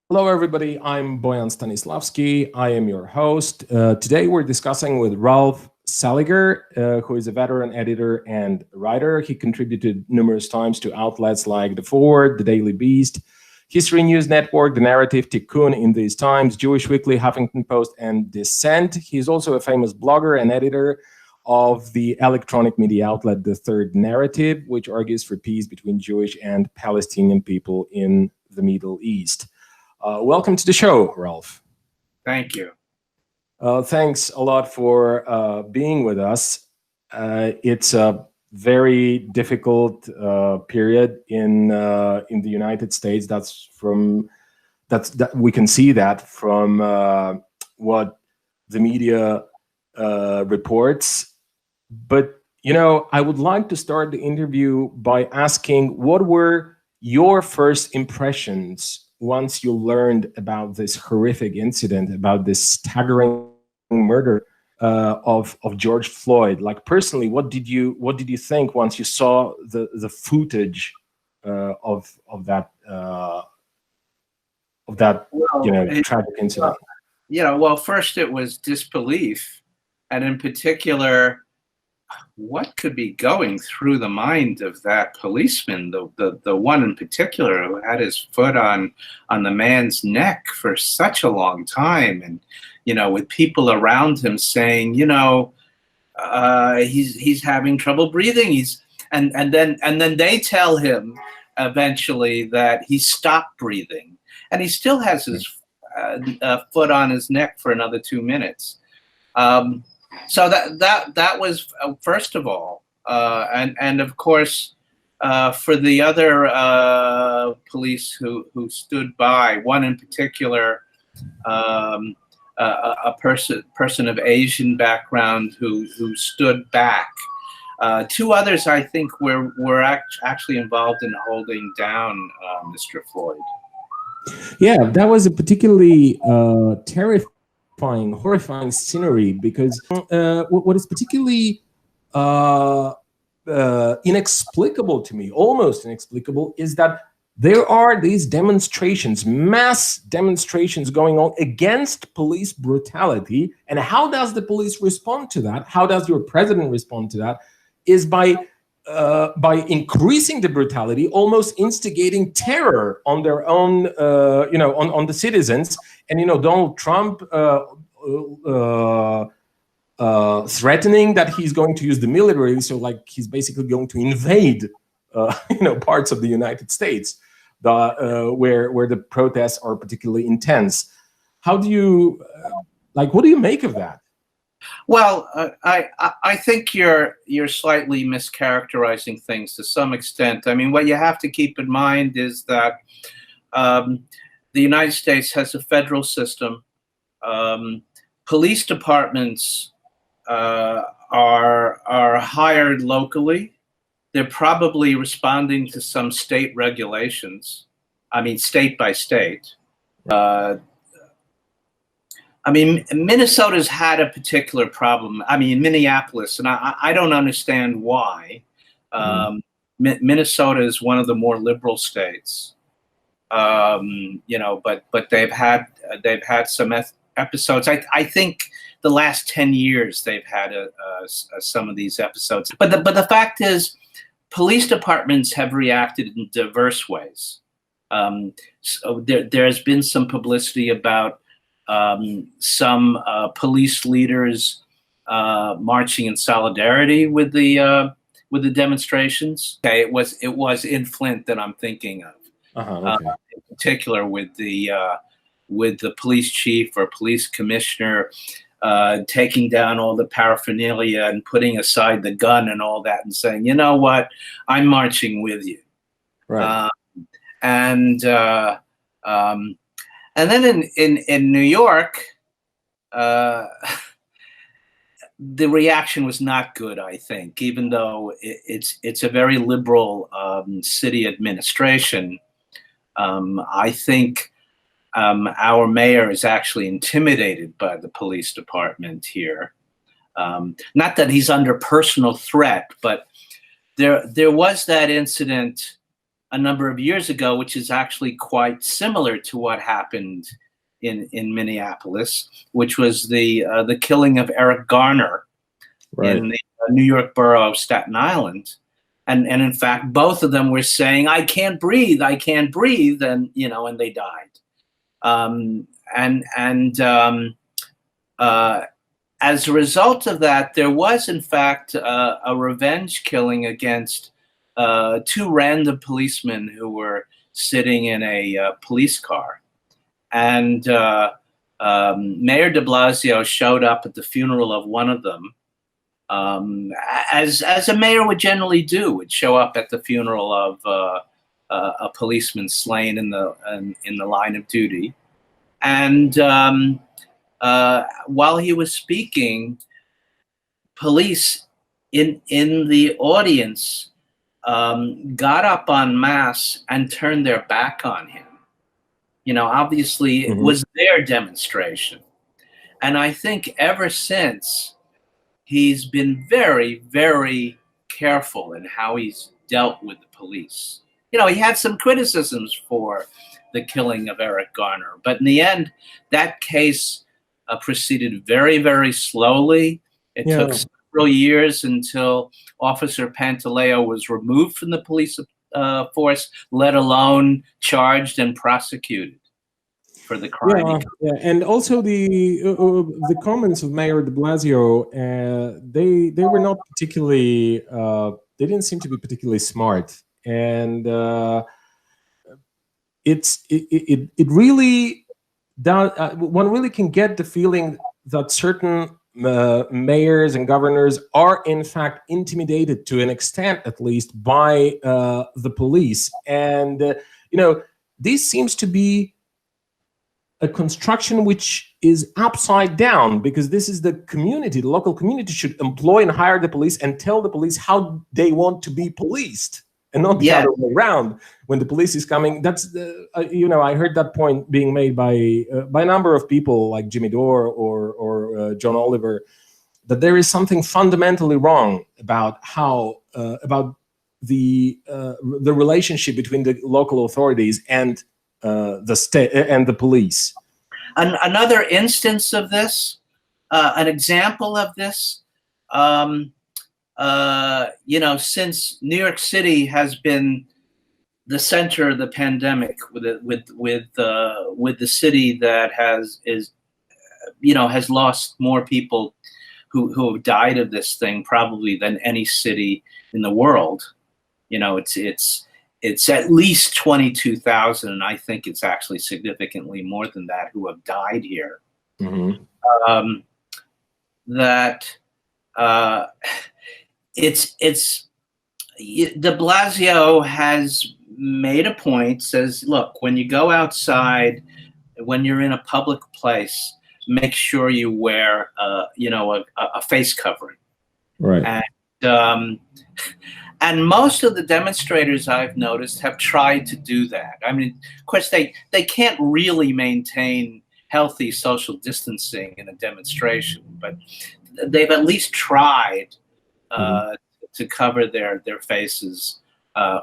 Hello, everybody. I'm Boyan Stanislavski. I am your host. Today, we're discussing with Ralph Seliger, who is a veteran editor and writer. He contributed numerous times to outlets like The Forward, The Daily Beast, History News Network, The Narrative, Tikkun in These Times, Jewish Weekly, Huffington Post, and Dissent. He's also a famous blogger and editor of the electronic media outlet The Third Narrative, which argues for peace between Jewish and Palestinian people in the Middle East. Welcome to the show, Ralph. Thank you. Thanks a lot for being with us. It's a very difficult period in the United States. That we can see that from what the media reports. But I would like to start the interview by asking, what were your first impressions once you learned about this horrific incident, about this staggering murder of George Floyd? Like, personally, what did you think once you saw the footage of that tragic incident? Well, first it was disbelief, and in particular, what could be going through the mind of that policeman, the one in particular who had his foot on the man's neck for such a long time, and with people around him saying, he's having trouble breathing, and then they tell him eventually that he stopped breathing, and he still has his foot on his neck for another 2 minutes. So that was first of all, and of course, for the other police who stood by, one in particular, a person of Asian background who stood back. Two others, I think, were actually involved in holding down Mr. Floyd. Yeah, that was a particularly horrifying scenery, because what is particularly inexplicable to me, almost inexplicable, is that there are these demonstrations, mass demonstrations going on against police brutality. And how does the police respond to that? How does your president respond to that? Is by increasing the brutality, almost instigating terror on their own, on the citizens. And Donald Trump threatening that he's going to use the military, so like he's basically going to invade, parts of the United States, where the protests are particularly intense. How do you what do you make of that? Well, I think you're slightly mischaracterizing things to some extent. I mean, what you have to keep in mind is that the United States has a federal system. Police departments are hired locally. They're probably responding to some state regulations. I mean, state by state. Minnesota's had a particular problem. I mean, Minneapolis, and I don't understand why. Minnesota is one of the more liberal states, but they've had some episodes. I think the last 10 years they've had some of these episodes. But the fact is, police departments have reacted in diverse ways. So there has been some publicity about some police leaders marching in solidarity with the demonstrations. Okay, it was in Flint that I'm thinking of, Okay. in particular with the police chief or police commissioner taking down all the paraphernalia and putting aside the gun and all that and saying, you know what, I'm marching with you. Right. And then in New York, the reaction was not good, I think, even though it's a very liberal city administration. I think our mayor is actually intimidated by the police department here. Not that he's under personal threat, but there was that incident a number of years ago, which is actually quite similar to what happened in Minneapolis, which was the killing of Eric Garner in the New York borough of Staten Island. And in fact, both of them were saying, "I can't breathe, I can't breathe," and and they died. As a result of that, there was in fact a revenge killing against two random policemen who were sitting in a police car, and Mayor De Blasio showed up at the funeral of one of them. As a mayor would generally do, would show up at the funeral of a policeman slain in the line of duty, and while he was speaking, police in the audience got up en masse and turned their back on him. Obviously it was their demonstration, and I think ever since, he's been very, very careful in how he's dealt with the police. He had some criticisms for the killing of Eric Garner, but in the end, that case proceeded very, very slowly. It took several years until Officer Pantaleo was removed from the police force, let alone charged and prosecuted for the crime. And also the comments of Mayor De Blasio, they were not particularly. They didn't seem to be particularly smart, and it really does. One really can get the feeling that certain mayors and governors are in fact intimidated to an extent, at least, by the police, and this seems to be a construction which is upside down, because this is the community, the local community should employ and hire the police and tell the police how they want to be policed, and not the other way around. When the police is coming, that's I heard that point being made by a number of people like Jimmy Dore or John Oliver, that there is something fundamentally wrong about how about the relationship between the local authorities and the state and the police. Another instance of this, an example of this, since New York City has been the center of the pandemic, with the city that has lost more people who have died of this thing probably than any city in the world. It's at least 22,000, and I think it's actually significantly more than that who have died here. De Blasio has made a point, says, look, when you go outside, when you're in a public place, make sure you wear a face covering. Right. And most of the demonstrators I've noticed have tried to do that. I mean, of course, they can't really maintain healthy social distancing in a demonstration, but they've at least tried to cover their faces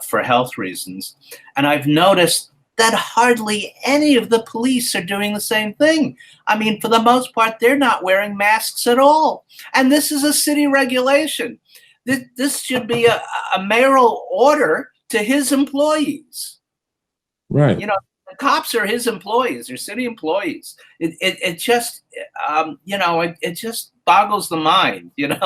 for health reasons. And I've noticed that hardly any of the police are doing the same thing. I mean, for the most part, they're not wearing masks at all. And this is a city regulation. This should be a mayoral order to his employees. Right. The cops are his employees, they're city employees. It just it just boggles the mind. It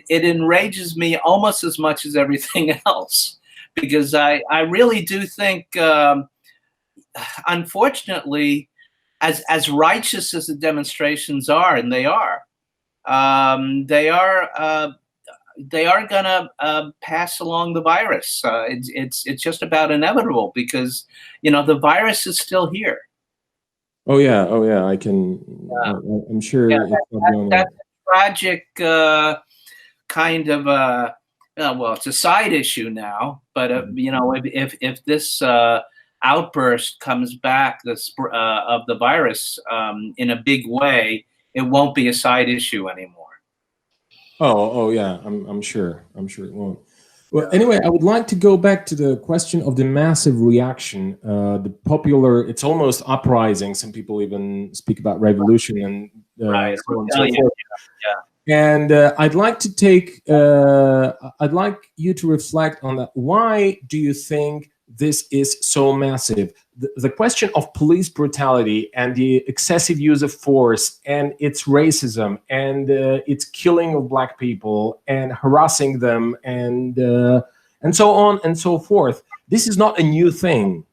enrages me almost as much as everything else, because I really do think, unfortunately, as righteous as the demonstrations are, and they are gonna pass along the virus. It's just about inevitable, because the virus is still here. Oh yeah. I can. I'm sure. That's a tragic kind of it's a side issue now. But if this outburst comes back, of the virus in a big way, it won't be a side issue anymore. Oh yeah. I'm sure. I'm sure it won't. Well, anyway, I would like to go back to the question of the massive reaction, the popular, it's almost uprising. Some people even speak about revolution and Right. so on and so Rebellion. forth. Yeah. And I'd like you to reflect on that. Why do you think this is so massive? The question of police brutality and the excessive use of force and its racism and its killing of black people and harassing them and so on and so forth. This is not a new thing.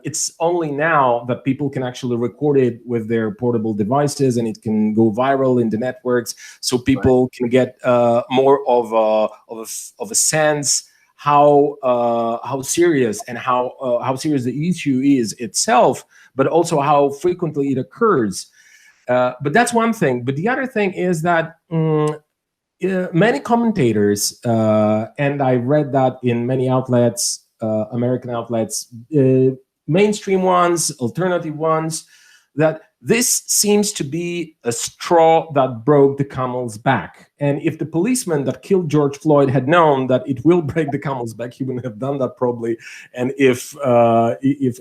It's only now that people can actually record it with their portable devices and it can go viral in the networks, so people can get more of a sense how serious and how serious the issue is itself, but also how frequently it occurs. But that's one thing. But the other thing is that many commentators, and I read that in many outlets, American outlets, mainstream ones, alternative ones, that this seems to be a straw that broke the camel's back. And if the policeman that killed George Floyd had known that it will break the camel's back, he wouldn't have done that probably. And if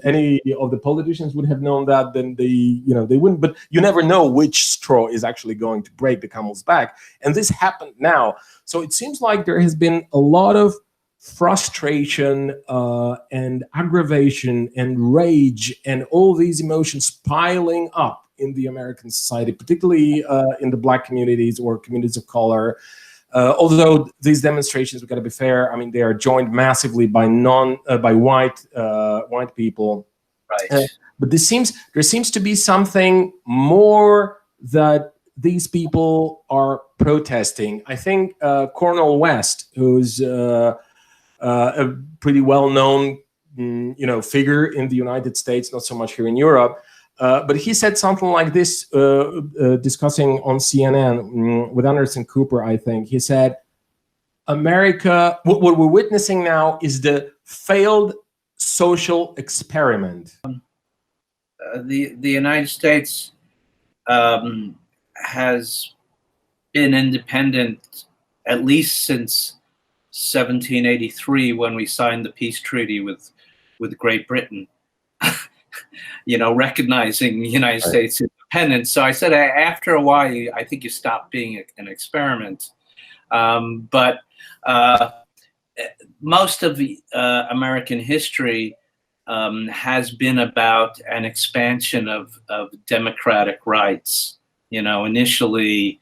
any of the politicians would have known that, then they wouldn't. But you never know which straw is actually going to break the camel's back. And this happened now. So it seems like there has been a lot of frustration and aggravation and rage and all these emotions piling up in the American society, particularly in the black communities or communities of color. Although these demonstrations, we've got to be fair, I mean, they are joined massively by white people. Right. But there seems to be something more that these people are protesting. I think Cornel West, who's a pretty well-known, figure in the United States, not so much here in Europe. But he said something like this, discussing on CNN with Anderson Cooper, I think. He said, America, what we're witnessing now is the failed social experiment. The United States has been independent at least since 1783, when we signed the peace treaty with Great Britain, recognizing the United States independence. So I said, after a while, I think you stop being an experiment. But most of the American history has been about an expansion of democratic rights. Initially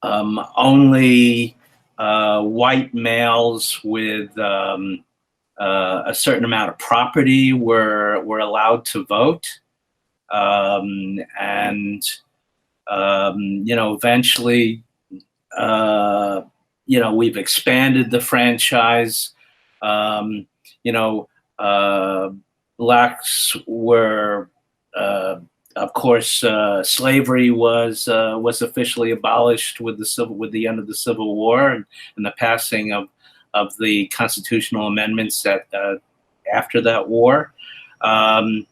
only white males with a certain amount of property were allowed to vote, and eventually, we've expanded the franchise. Blacks were, of course, slavery was officially abolished with the end of the Civil War and the passing of the constitutional amendments that after that war, and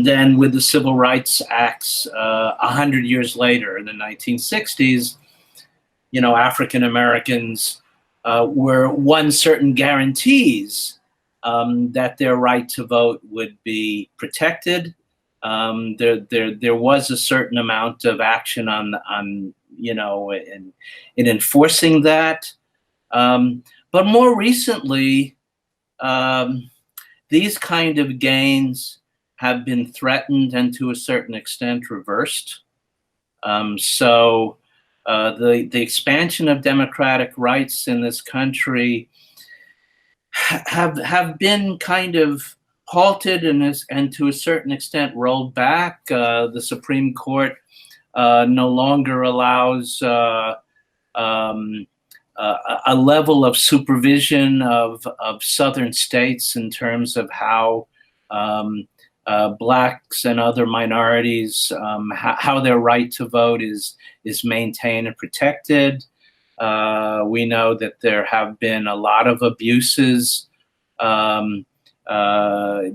then with the Civil Rights Acts 100 years later in the 1960s, African Americans were won certain guarantees that their right to vote would be protected. There was a certain amount of action in enforcing that. But more recently, these kind of gains have been threatened and to a certain extent reversed. So the expansion of democratic rights in this country have been kind of halted and to a certain extent rolled back. The Supreme Court no longer allows a level of supervision of southern states in terms of how blacks and other minorities, how their right to vote is maintained and protected. We know that there have been a lot of abuses. The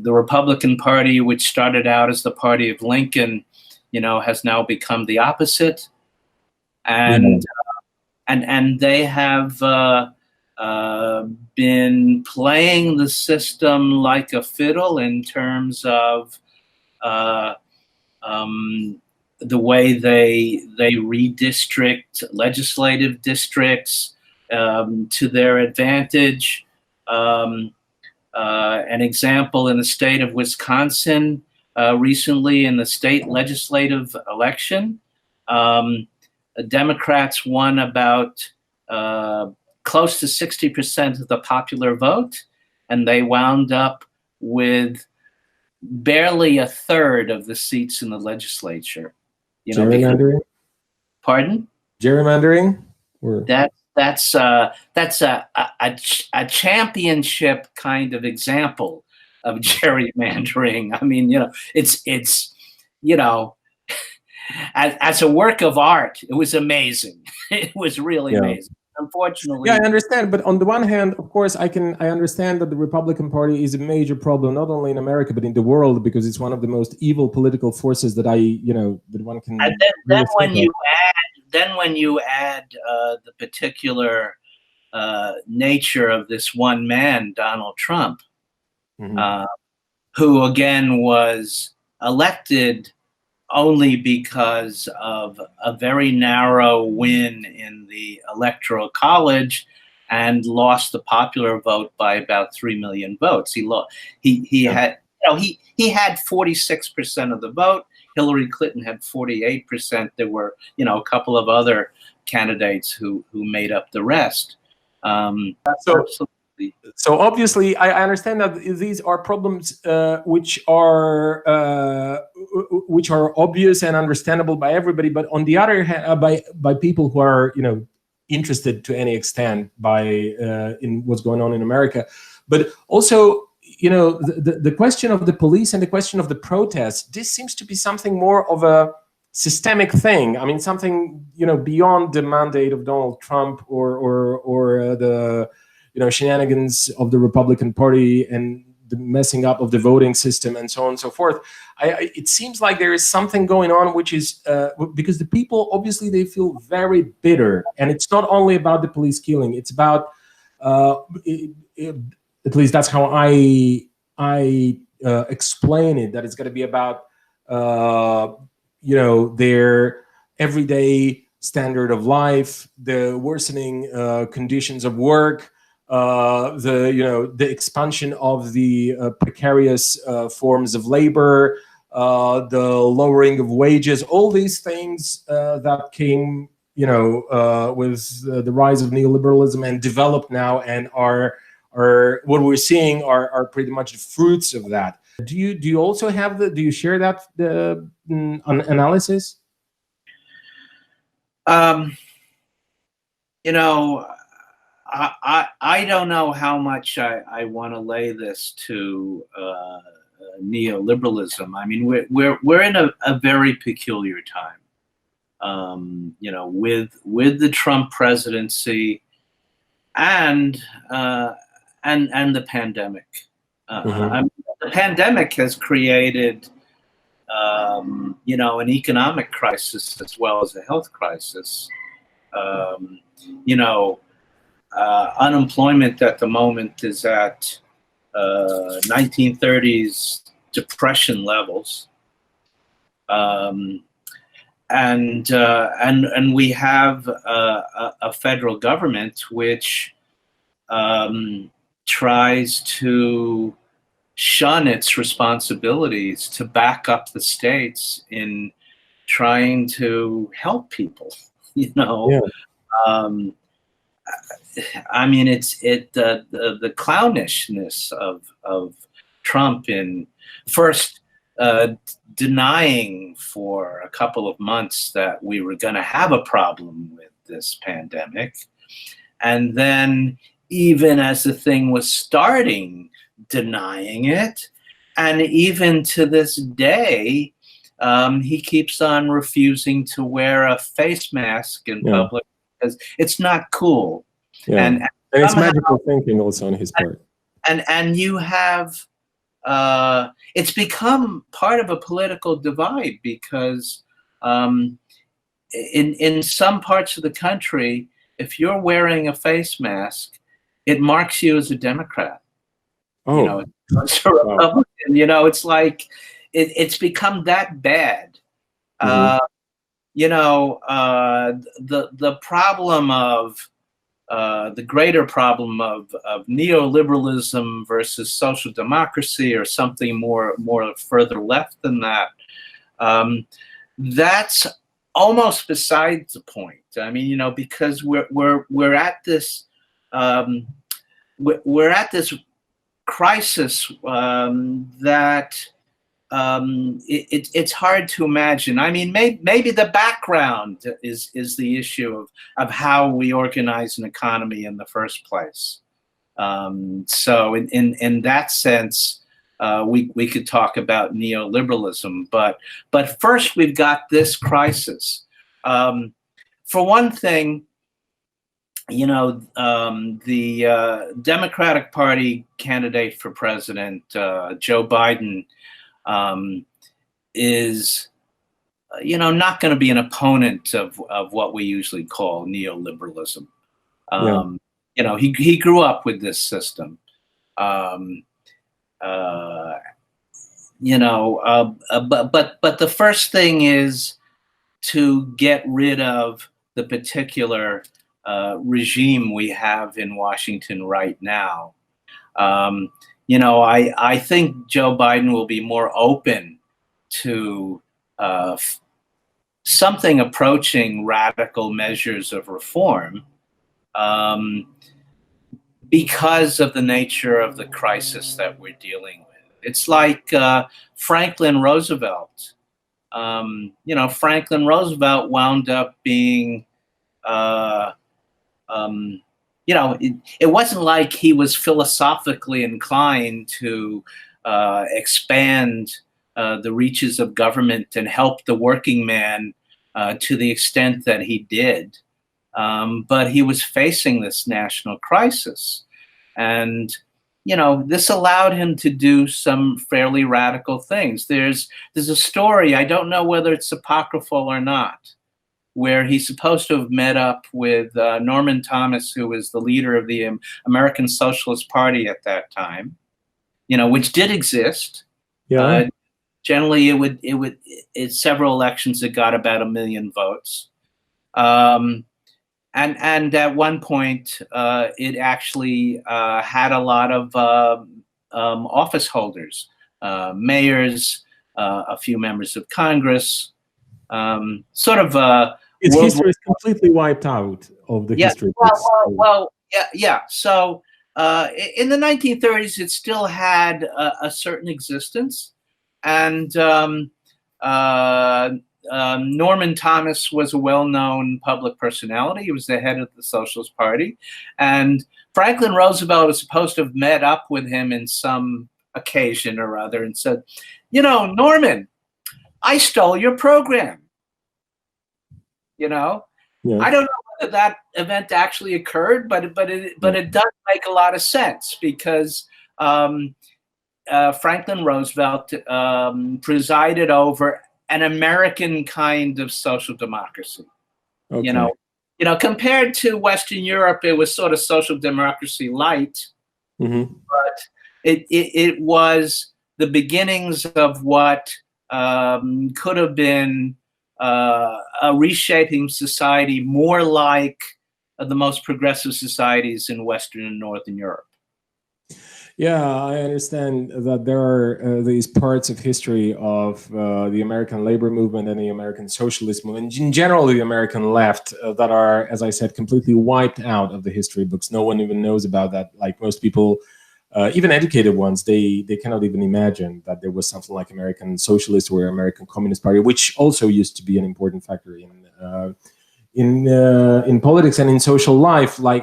Republican Party, which started out as the party of Lincoln, has now become the opposite, and they have been playing the system like a fiddle in terms of the way they redistrict legislative districts to their advantage. An example in the state of Wisconsin recently in the state legislative election, the Democrats won about close to 60% of the popular vote, and they wound up with barely a third of the seats in the legislature. Gerrymandering? Pardon? Gerrymandering? That's a championship kind of example of gerrymandering. I mean, it's as a work of art, it was amazing. It was really amazing. Unfortunately, I understand. But on the one hand, of course, I understand that the Republican Party is a major problem, not only in America but in the world, because it's one of the most evil political forces that that one can. And then when you add the particular nature of this one man, Donald Trump, who again was elected only because of a very narrow win in the Electoral College and lost the popular vote by about 3 million votes. He had 46% of the vote. Hillary Clinton had 48%. There were, a couple of other candidates who made up the rest. So obviously, I understand that these are problems which are obvious and understandable by everybody. But on the other hand, by people who are interested to any extent in what's going on in America, but also the question of the police and the question of the protests. This seems to be something more of a systemic thing. I mean, something beyond the mandate of Donald Trump or the shenanigans of the Republican Party and the messing up of the voting system and so on and so forth. It seems like there is something going on, which is because the people, obviously, they feel very bitter. And it's not only about the police killing. It's about, at least that's how I explain it, that it's going to be about, their everyday standard of life, the worsening conditions of work, the expansion of the precarious forms of labor, the lowering of wages, all these things that came, with the rise of neoliberalism and developed now and are what we're seeing are pretty much the fruits of that. Do you also have do you share that analysis? I don't know how much I want to lay this to neoliberalism. I mean, we're in a very peculiar time. With the Trump presidency and the pandemic. The pandemic has created an economic crisis as well as a health crisis. Unemployment at the moment is at 1930s depression levels, and we have a federal government which tries to shun its responsibilities to back up the states in trying to help people. I mean, it's the clownishness of Trump in first denying for a couple of months that we were going to have a problem with this pandemic, and then even as the thing was starting, denying it, and even to this day, he keeps on refusing to wear a face mask in public because it's not cool. And it's magical thinking also on his part. And you have it's become part of a political divide because in some parts of the country, if you're wearing a face mask, it marks you as a Democrat. Oh, you know, it's a Republican. You know, it's like it's become that bad. You know, the problem of the greater problem of neoliberalism versus social democracy, or something more further left than that. That's almost besides the point. I mean, you know, because we're at this we're at this crisis that it's hard to imagine. I mean, maybe the background is the issue of how we organize an economy in the first place. So in that sense, we could talk about neoliberalism, but first we've got this crisis. For one thing, you know, the Democratic Party candidate for president, Joe Biden, is, you know, not going to be an opponent of what we usually call neoliberalism. You know, he grew up with this system. You know, but the first thing is to get rid of the particular regime we have in Washington right now. You know, I think Joe Biden will be more open to something approaching radical measures of reform because of the nature of the crisis that we're dealing with. It's like Franklin Roosevelt. You know, Franklin Roosevelt wound up being you know, it wasn't like he was philosophically inclined to expand the reaches of government and help the working man to the extent that he did. But he was facing this national crisis. And, you know, this allowed him to do some fairly radical things. There's a story, I don't know whether it's apocryphal or not, where he's supposed to have met up with Norman Thomas, who was the leader of the American Socialist Party at that time, you know, which did exist. Yeah. Generally, it several elections, it got about 1 million votes. And at one point, it actually had a lot of office holders, mayors, a few members of Congress, sort of its history is completely wiped out of the history. Yeah. So in the 1930s, it still had a certain existence, and Norman Thomas was a well-known public personality. He was the head of the Socialist Party, and Franklin Roosevelt was supposed to have met up with him in some occasion or other and said, "You know, Norman, I stole your program." You know, I don't know whether that event actually occurred, but it does make a lot of sense because Franklin Roosevelt presided over an American kind of social democracy. Okay. You know, compared to Western Europe, it was sort of social democracy light, but it was the beginnings of what could have been a reshaping society more like the most progressive societies in Western and Northern Europe. Yeah, I understand that there are these parts of history of the American labor movement and the American socialist movement, in general the American left, that are, as I said, completely wiped out of the history books. No one even knows about that. Like most people, even educated ones, they cannot even imagine that there was something like American Socialist or American Communist Party, which also used to be an important factor in politics and in social life. Like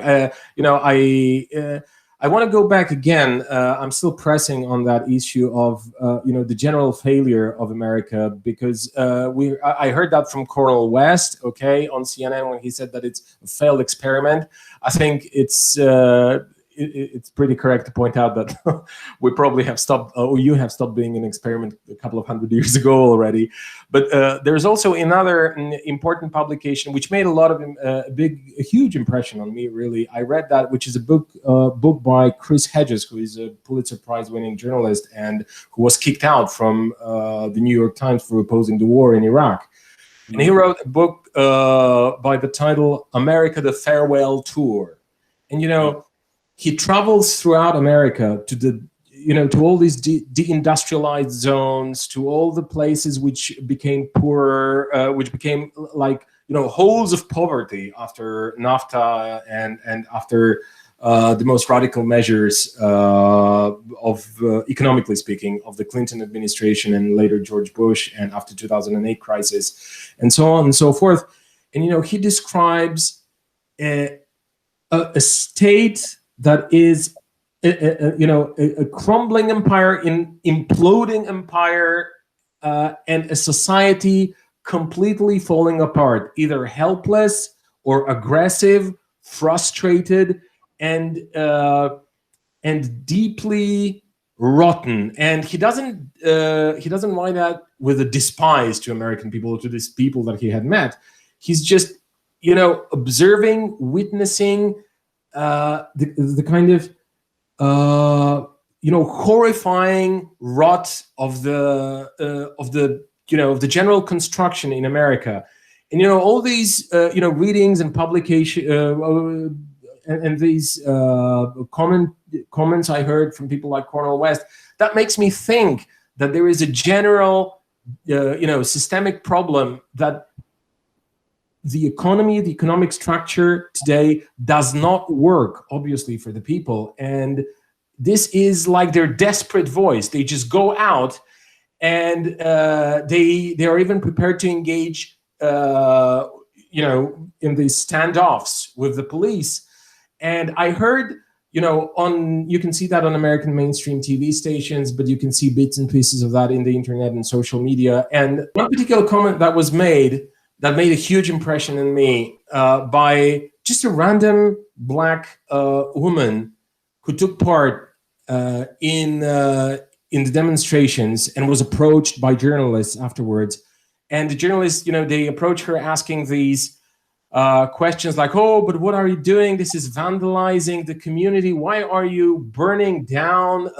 you know, I want to go back again. I'm still pressing on that issue of you know, the general failure of America, because I heard that from Cornel West, okay, on CNN when he said that it's a failed experiment. I think it's it's pretty correct to point out that we probably have stopped, or you have stopped being an experiment a couple of 100 years ago already. But there's also another important publication which made a huge impression on me. Really, I read that, which is a book by Chris Hedges, who is a Pulitzer Prize-winning journalist and who was kicked out from the New York Times for opposing the war in Iraq. And he wrote a book by the title "America: The Farewell Tour." And he travels throughout America to all these deindustrialized zones, to all the places which became poorer, which became like holes of poverty after NAFTA and after the most radical measures of economically speaking of the Clinton administration and later George Bush, and after 2008 crisis, and so on and so forth. And he describes a state that is a crumbling empire, an imploding empire, and a society completely falling apart, either helpless or aggressive, frustrated, and deeply rotten. And he doesn't write that with a despise to American people, or to these people that he had met. He's just observing, witnessing the kind of horrifying rot of the general construction in America. And all these readings and publication and these comments I heard from people like Cornel West, that makes me think that there is a general systemic problem, that the economy, the economic structure today does not work, obviously, for the people. And this is like their desperate voice. They just go out and they are even prepared to engage, in these standoffs with the police. And I heard, you can see that on American mainstream TV stations, but you can see bits and pieces of that in the internet and social media. And one particular comment that was made that made a huge impression on me by just a random black woman who took part in the demonstrations and was approached by journalists afterwards. And the journalists, they approached her asking these questions like, "Oh, but what are you doing? This is vandalizing the community. Why are you burning down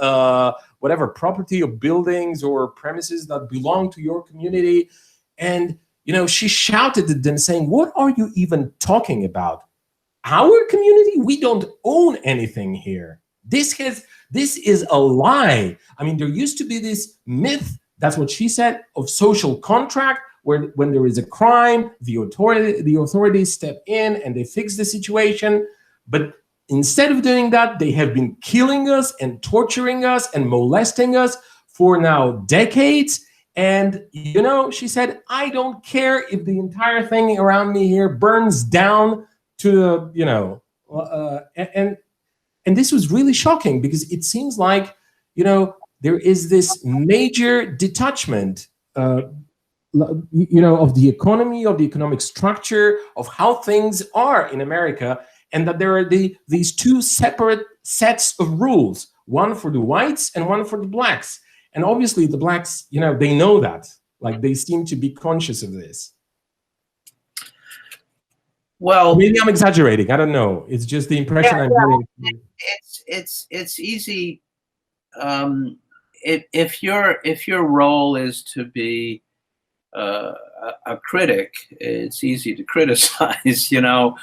whatever property or buildings or premises that belong to your community?" And she shouted at them saying, "What are you even talking about? Our community? We don't own anything here. This is a lie. I mean, there used to be this myth," that's what she said, "of social contract, where when there is a crime, the authorities step in and they fix the situation. But instead of doing that, they have been killing us and torturing us and molesting us for now decades. And, she said, I don't care if the entire thing around me here burns down to, and this was really shocking, because it seems like, there is this major detachment, of the economy, of the economic structure, of how things are in America, and that there are these two separate sets of rules, one for the whites and one for the blacks. And obviously the blacks, they know that, like they seem to be conscious of this. Well, maybe I'm exaggerating. I don't know. It's just the impression I'm getting. It's easy. If your role is to be a critic, it's easy to criticize. You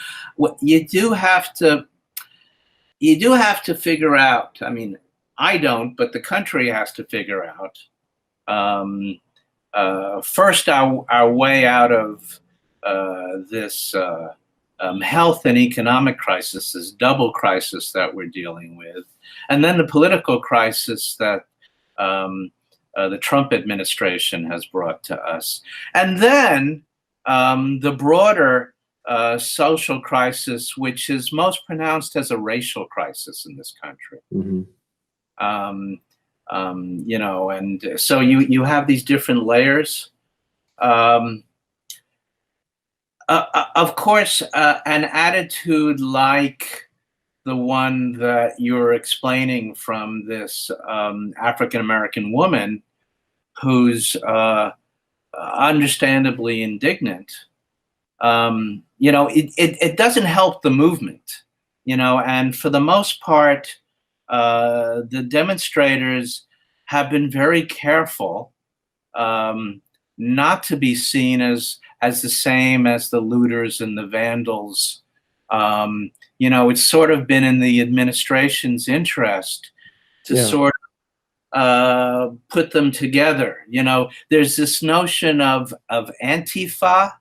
do have to figure out. I mean, I don't, but the country has to figure out first our way out of this health and economic crisis, this double crisis that we're dealing with, and then the political crisis that the Trump administration has brought to us, and then the broader social crisis, which is most pronounced as a racial crisis in this country. Mm-hmm. And so you have these different layers. Of course, an attitude like the one that you're explaining from this African-American woman who's understandably indignant. It doesn't help the movement, and for the most part, the demonstrators have been very careful not to be seen as the same as the looters and the vandals. It's sort of been in the administration's interest to sort of put them together. There's this notion of Antifeh.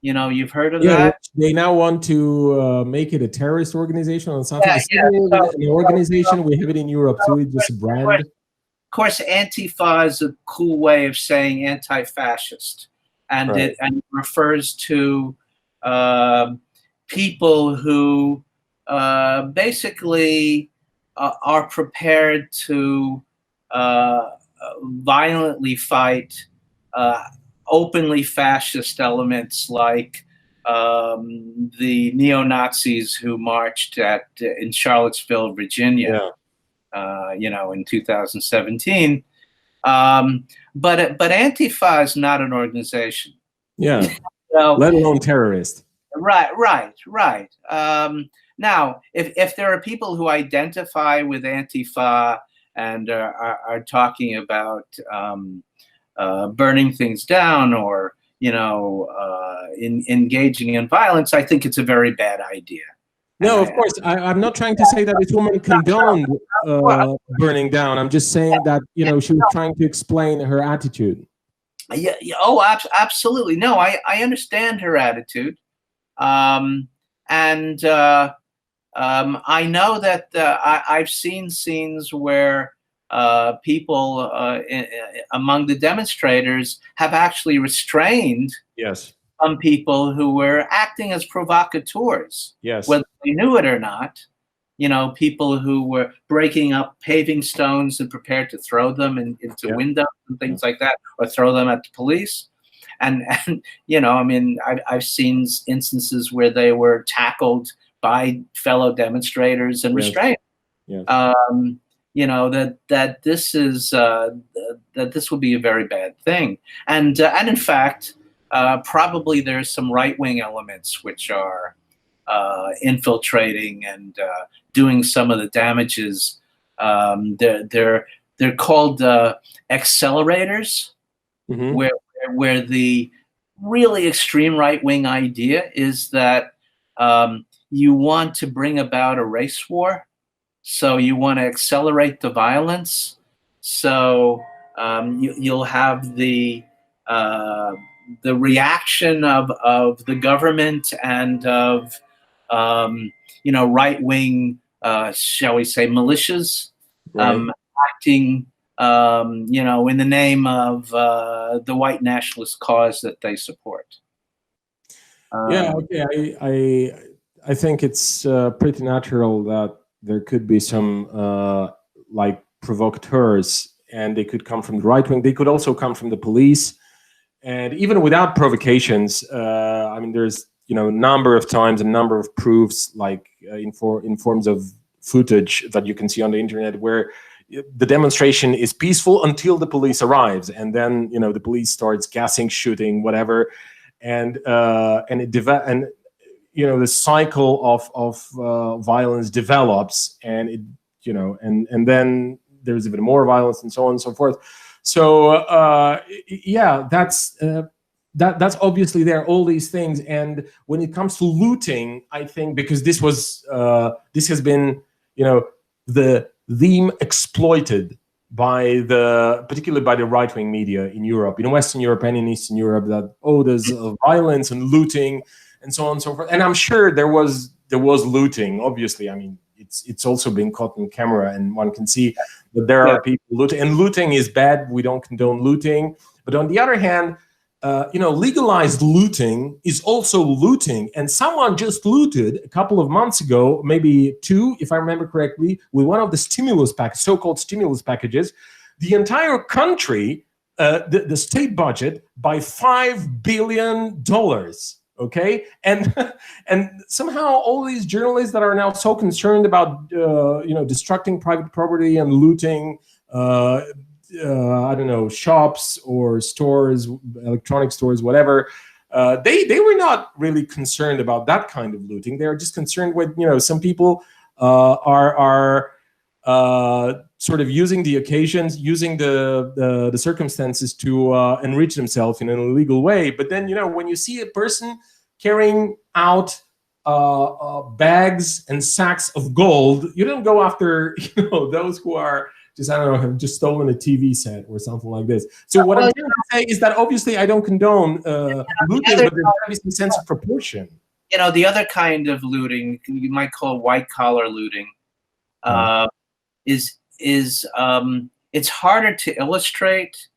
You've heard of that? They now want to make it a terrorist organization or something. So, an organization, we have it in Europe too, it's just a brand. Of course, Antifa is a cool way of saying anti-fascist, and it refers to people who basically are prepared to violently fight openly fascist elements like the neo-Nazis who marched in Charlottesville, Virginia, in 2017. But Antifa is not an organization. Yeah, let alone terrorist. Right. Now, if there are people who identify with Antifa and are talking about burning things down or engaging in violence, I think it's a very bad idea. No, of course, I'm not trying to say that this woman condoned burning down. I'm just saying that she was trying to explain her attitude. Oh, absolutely. No, I understand her attitude, and I know that I've seen scenes where people among the demonstrators have actually restrained some people who were acting as provocateurs, whether they knew it or not. People who were breaking up paving stones and prepared to throw them into windows and things like that, or throw them at the police. And I've seen instances where they were tackled by fellow demonstrators and restrained. That this is that this would be a very bad thing, and in fact, probably there's some right-wing elements which are infiltrating and doing some of the damages. They're called accelerators, where the really extreme right-wing idea is that you want to bring about a race war. So you want to accelerate the violence. So you'll have the reaction of the government and of right-wing, shall we say, militias acting in the name of the white nationalist cause that they support. I think it's pretty natural that there could be some provocateurs, and they could come from the right wing. They could also come from the police, and even without provocations, there's a number of times, a number of proofs, like in forms of footage that you can see on the internet, where the demonstration is peaceful until the police arrives, and then the police starts gassing, shooting, whatever, and the cycle of violence develops, and and then there's even more violence, and so on and so forth. So that's obviously there, all these things. And when it comes to looting, I think because this has been the theme exploited particularly by the right-wing media in Europe, in Western Europe and in Eastern Europe, that there's violence and looting and so on and so forth. And I'm sure there was looting. Obviously, it's also been caught on camera, and one can see that there are people looting. And looting is bad. We don't condone looting. But on the other hand, legalized looting is also looting. And someone just looted a couple of months ago, maybe 2, if I remember correctly, with one of the so-called stimulus packages, the entire country, the state budget, by $5 billion. Okay, and and somehow all these journalists that are now so concerned about destructing private property and looting I don't know, shops or stores, electronic stores, whatever, they were not really concerned about that kind of looting. They are just concerned with, some people are sort of using the occasions, using the circumstances to enrich themselves in an illegal way. But then, when you see a person carrying out bags and sacks of gold, you don't go after those who are just, I don't know, have just stolen a TV set or something like this. So what I'm trying to say is that obviously I don't condone looting, but there's got to be some sense of proportion. The other kind of looting, you might call white collar looting, is it's harder to illustrate.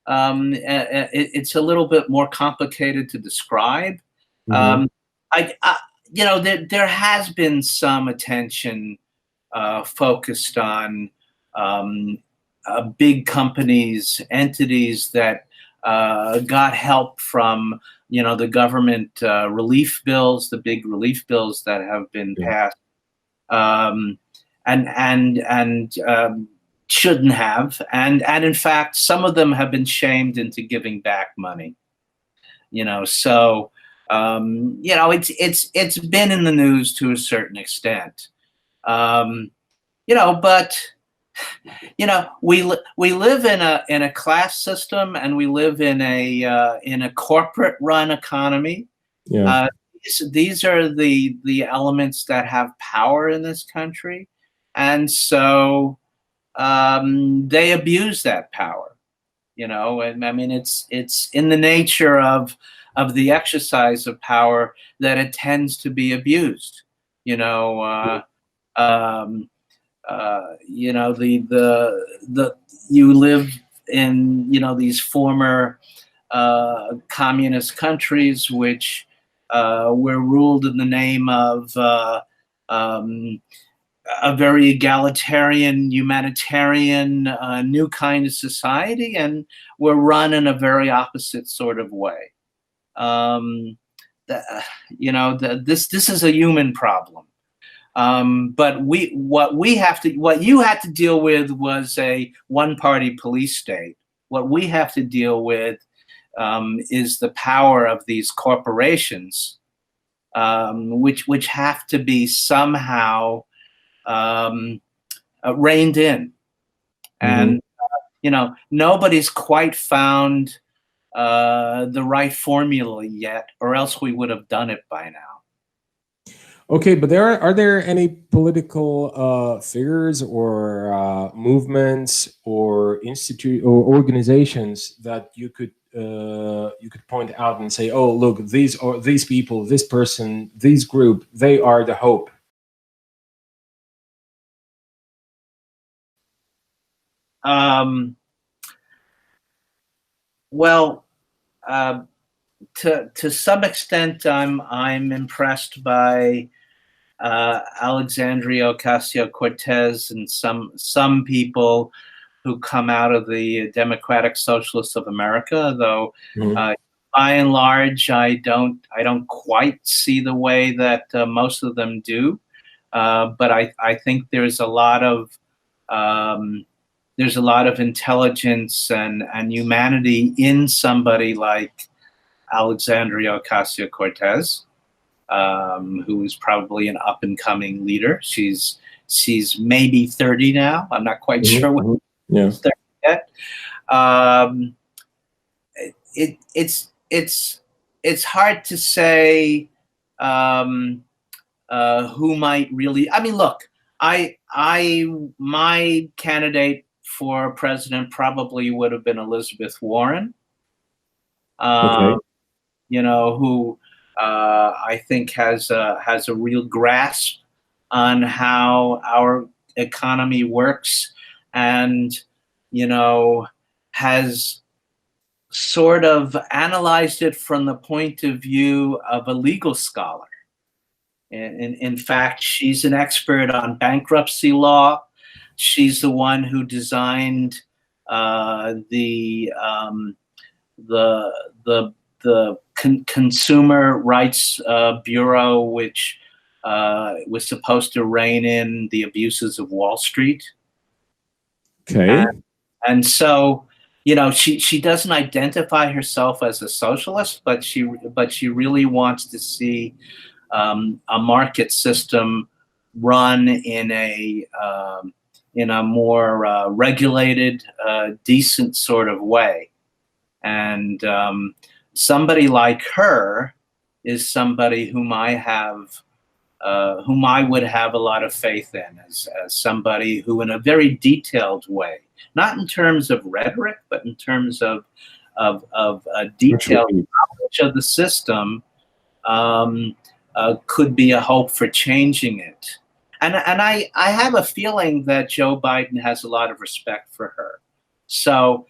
It's a little bit more complicated to describe. There has been some attention focused on big companies, entities that got help from the government relief bills, the big relief bills that have been passed, and shouldn't have, and in fact some of them have been shamed into giving back money. So it's been in the news to a certain extent. But we live in a class system, and we live in a corporate run economy. Yeah. These are the elements that have power in this country, and so they abuse that power. And I mean, it's in the nature of the exercise of power that it tends to be abused. You live in these former communist countries which were ruled in the name of a very egalitarian, humanitarian, new kind of society, and were run in a very opposite sort of way. This is a human problem. But what you had to deal with was a one-party police state. What we have to deal with is the power of these corporations, which have to be somehow reined in. And nobody's quite found the right formula yet, or else we would have done it by now. Okay, but are there any political figures or movements or institute or organizations that you could point out and say, oh, look, these people, this person, this group, they are the hope? To some extent, I'm impressed by Alexandria Ocasio-Cortez and some people who come out of the Democratic Socialists of America, though by and large I don't quite see the way that most of them do. But I think there's a lot of intelligence and humanity in somebody like Alexandria Ocasio-Cortez, who is probably an up-and-coming leader. She's maybe 30 now. I'm not quite sure when she's 30 yet. It's hard to say who might really. I mean, look, my candidate for president probably would have been Elizabeth Warren. Who I think has a real grasp on how our economy works, and has sort of analyzed it from the point of view of a legal scholar. In fact, she's an expert on bankruptcy law. She's the one who designed the Consumer Rights Bureau, which was supposed to rein in the abuses of Wall Street. Okay. And so, she doesn't identify herself as a socialist, but she really wants to see a market system run in a more regulated, decent sort of way. And somebody like her is somebody whom I would have a lot of faith in as somebody who, in a very detailed way, not in terms of rhetoric, but in terms of detailed knowledge of the system, could be a hope for changing it. And I have a feeling that Joe Biden has a lot of respect for her. So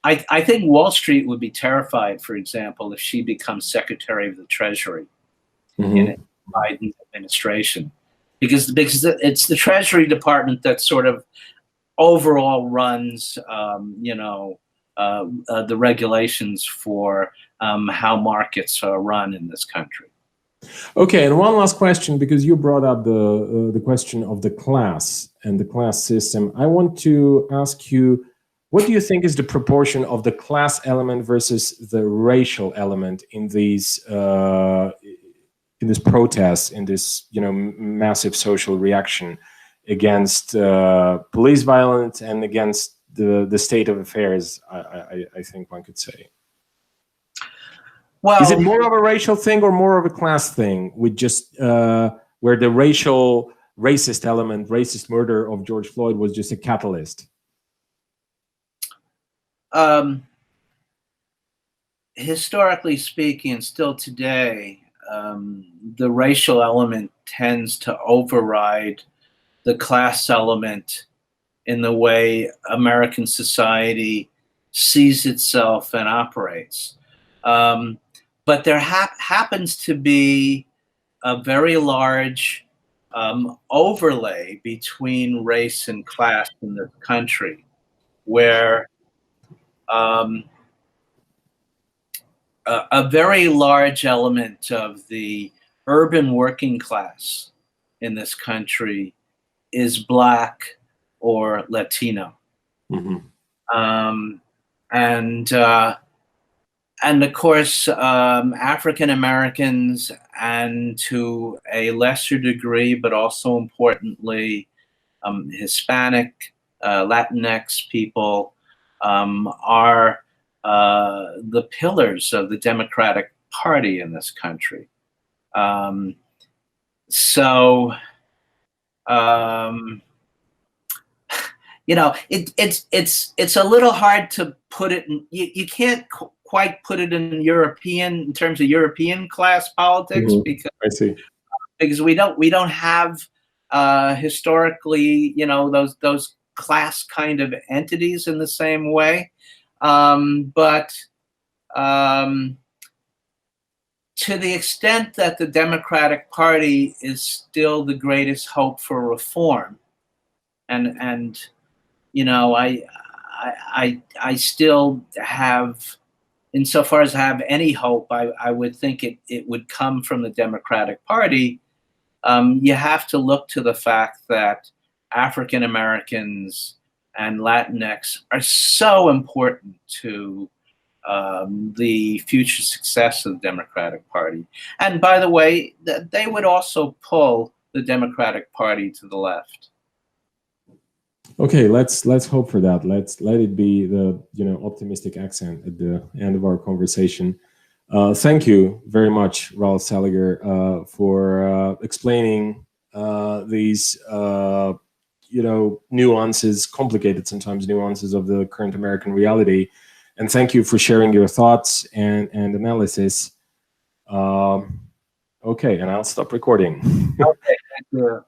I think Wall Street would be terrified, for example, if she becomes Secretary of the Treasury in a Biden administration, because it's the Treasury Department that sort of overall runs, the regulations for how markets are run in this country. Okay, and one last question, because you brought up the question of the class and the class system. I want to ask you, what do you think is the proportion of the class element versus the racial element in these in this protest, in this massive social reaction against police violence and against the state of affairs? I think one could say. Well, is it more of a racial thing or more of a class thing, with just where the racist element, racist murder of George Floyd was just a catalyst? Historically speaking, and still today, the racial element tends to override the class element in the way American society sees itself and operates. But there happens to be a very large overlay between race and class in this country, where a very large element of the urban working class in this country is Black or Latino. And of course, African Americans, and to a lesser degree, but also importantly, Hispanic, Latinx people are the pillars of the Democratic Party in this country. It's a little hard to put it in. You can't quite put it in terms of European class politics, because I see. Because we don't have historically, those class kind of entities in the same way. But to the extent that the Democratic Party is still the greatest hope for reform, and I still have, insofar as I have any hope, I would think it would come from the Democratic Party. You have to look to the fact that African Americans and Latinx are so important to the future success of the Democratic Party. And by the way, they would also pull the Democratic Party to the left. Okay, let's hope for that. Let it be the optimistic accent at the end of our conversation. Thank you very much, Ralph Seliger, for explaining these nuances, complicated sometimes nuances of the current American reality. And thank you for sharing your thoughts and analysis. Okay, and I'll stop recording. Okay, thank you.